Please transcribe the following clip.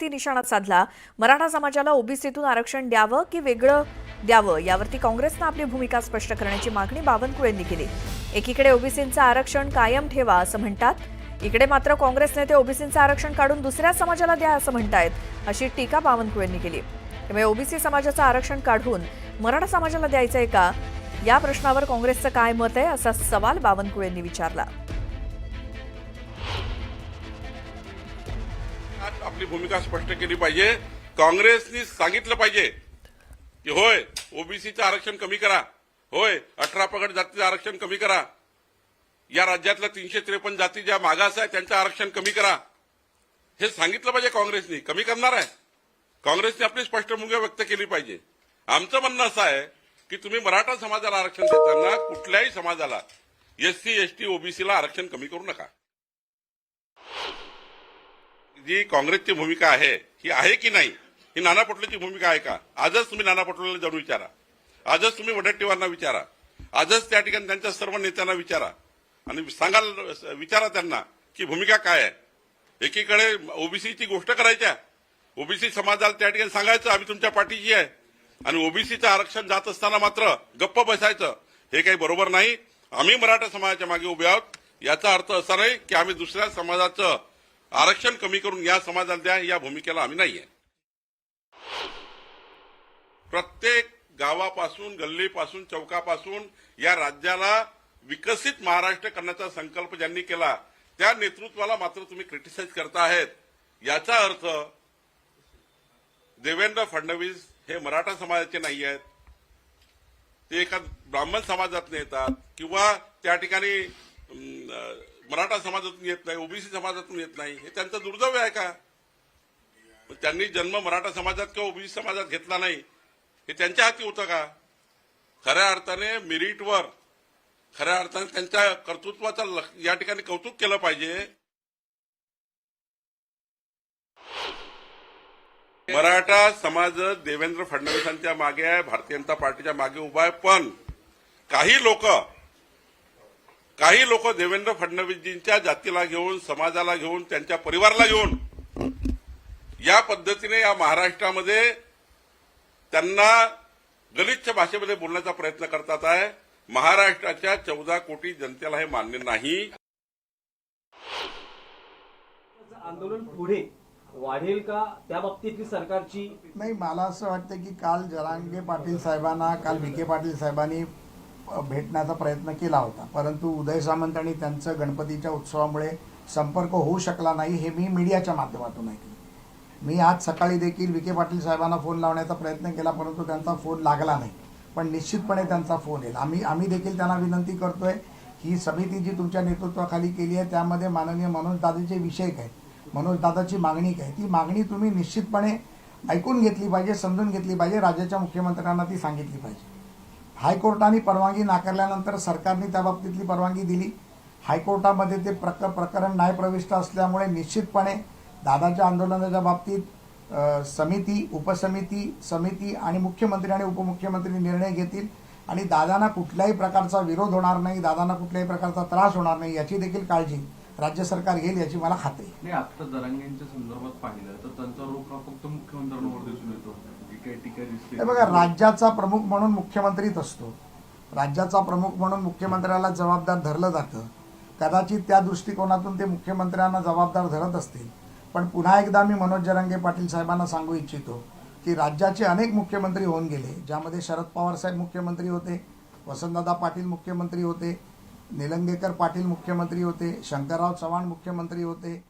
मुद्द्यावरती निशाणा साधला। मराठा समाजाला ओबीसीतून आरक्षण द्यावं की वेगळं द्यावं यावरती काँग्रेसनं आपली भूमिका स्पष्ट करण्याची मागणी बावनकुळेंनी केली। एकीकडे ओबीसींचं आरक्षण कायम ठेवा असं म्हणतात, इकडे मात्र काँग्रेस नेते ओबीसींचं आरक्षण काढून दुसऱ्या समाजाला द्या असं म्हणतायत, अशी टीका बावनकुळेंनी केली। त्यामुळे ओबीसी समाजाचं आरक्षण काढून मराठा समाजाला द्यायचंय का, या प्रश्नावर काँग्रेसचं काय मत आहे असा सवाल बावनकुळेंनी विचारला। आपली भूमिका स्पष्ट केली पाहिजे। काँग्रेसनी सांगितलं पाहिजे की होय ओबीसीचं आरक्षण कमी करा, होय 18 पगड जातीचं आरक्षण कमी करा, या राज्यातल्या 353 जाती ज्या मागास आहेत त्यांचं आरक्षण कमी करा, हे सांगितलं पाहिजे। काँग्रेसनी कमी करणार आहे, काँग्रेसने आपली स्पष्ट भूमिका व्यक्त केली पाहिजे। आमचं म्हणणं असं आहे की तुम्ही मराठा समाजाला आरक्षण देताना कुठल्याही समाजाला एससी एसटी ओबीसीला आरक्षण कमी करू नका। जी काँग्रेसची भूमिका आहे ही आहे की नाही, ही नाना पटोलेची भूमिका आहे का? आजच तुम्ही नाना पटोलेला जाऊन विचारा, आजच तुम्ही वडेट्टीवारांना विचारा, आजच त्या ठिकाणी त्यांच्या सर्व नेत्यांना विचारा आणि विचारा त्यांना की भूमिका काय आहे। एकीकडे ओबीसीची गोष्ट करायच्या, ओबीसी समाजाला त्या ठिकाणी सांगायचं आम्ही तुमच्या पाठीशी आहे, आणि ओबीसीचं आरक्षण जात असताना मात्र गप्प बसायचं, हे काही बरोबर नाही। आम्ही मराठा समाजाच्या मागे उभे आहोत, याचा अर्थ असा नाही की आम्ही दुसऱ्या समाजाचं आरक्षण कमी करून या समाजाला द्या, या भूमिकेला आम्ही नाहीये। प्रत्येक गावापासून गल्लीपासून चौकापासून या राज्याला विकसित महाराष्ट्र करण्याचा संकल्प ज्यांनी केला त्या नेतृत्वाला मात्र तुम्ही क्रिटिसाइज करता आहेत। याचा अर्थ देवेंद्र फडणवीस हे मराठा समाजाचे नाही आहेत, ते एका ब्राह्मण समाजातून येतात किंवा त्या ठिकाणी मराठा समाजातून येत नाही, ओबीसी समाजातून येत नाही, हे त्यांचं दुर्दैव आहे का? त्यांनी जन्म मराठा समाजात किंवा ओबीसी समाजात घेतला नाही, हे त्यांच्या हाती होतं का? खऱ्या अर्थाने मेरिटवर, खऱ्या अर्थाने त्यांच्या कर्तृत्वाचं या ठिकाणी कौतुक केलं पाहिजे। मराठा समाज देवेंद्र फडणवीसांच्या मागे आहे, भारतीय जनता पार्टीच्या मागे उभा आहे, पण काही लोक देवेंद्र फडणवीसजींच्या जातीला घेऊन, समाजाला घेऊन, त्यांच्या परिवाराला घेऊन या पद्धतीने या महाराष्ट्रामध्ये त्यांना गलिच्छ भाषेमध्ये बोलण्याचा प्रयत्न करतात आहे। महाराष्ट्राच्या 14 कोटी जनतेला हे मान्य नाही। आंदोलन पुढे वाढेल का, त्या बाबतीतली सरकारची नाही, मला असं वाटतं की काल जरांगे पाटील साहेबांना, काल विखे पाटील साहेबांनी भेटण्याचा प्रयत्न केला होता, परंतु उदय सामंत आणि त्यांचं गणपतीच्या उत्सवामुळे संपर्क होऊ शकला नाही, हे मी मीडियाच्या माध्यमातून ऐकलं। मी आज सकाळी देखील विखे पाटील साहेबांना फोन लावण्याचा प्रयत्न केला, परंतु त्यांचा फोन लागला नाही, पण निश्चितपणे त्यांचा फोन येईल। आम्ही देखील त्यांना विनंती करतोय, ही समिती जी तुमच्या नेतृत्वाखाली केली आहे त्यामध्ये माननीय मनोजदादाचे विषय काय, मनोजदादाची मागणी काय, ती मागणी तुम्ही निश्चितपणे ऐकून घेतली पाहिजे, समजून घेतली पाहिजे, राज्याच्या मुख्यमंत्र्यांना ती सांगितली पाहिजे। हायकोर्टाने परवानगी नाकारल्यानंतर सरकारने त्या बाबतीतली परवानगी दिली। हायकोर्टामध्ये ते प्रकरण न्यायप्रविष्ट असल्यामुळे निश्चितपणे दादाच्या आंदोलनाच्या बाबतीत समिती, उपसमिती, समिती आणि मुख्यमंत्री आणि उपमुख्यमंत्री निर्णय घेतील आणि दादांना कुठल्याही प्रकारचा विरोध होणार नाही, दादांना कुठल्याही प्रकारचा त्रास होणार नाही, याची देखील काळजी राज्य सरकार घेईल, याची मला खात्री आहे। आता जरांगेंच्या संदर्भात पाहिलं तर त्यांचा रोख हा फक्त मुख्यमंत्र्यांवर दिसून येतो, हे बघा, राज्याचा प्रमुख म्हणून मुख्यमंत्रीच असतो, राज्याचा प्रमुख म्हणून मुख्यमंत्र्याला जबाबदार धरलं जातं। कदाचित त्या दृष्टिकोनातून ते मुख्यमंत्र्यांना जबाबदार धरत असतील, पण पुन्हा एकदा मी मनोज जरांगे पाटील साहेबांना सांगू इच्छितो की राज्याचे अनेक मुख्यमंत्री होऊन गेले, ज्यामध्ये शरद पवार साहेब मुख्यमंत्री होते, वसंतदादा पाटील मुख्यमंत्री होते, निलंगेकर पाटील मुख्यमंत्री होते, शंकरराव चव्हाण मुख्यमंत्री होते,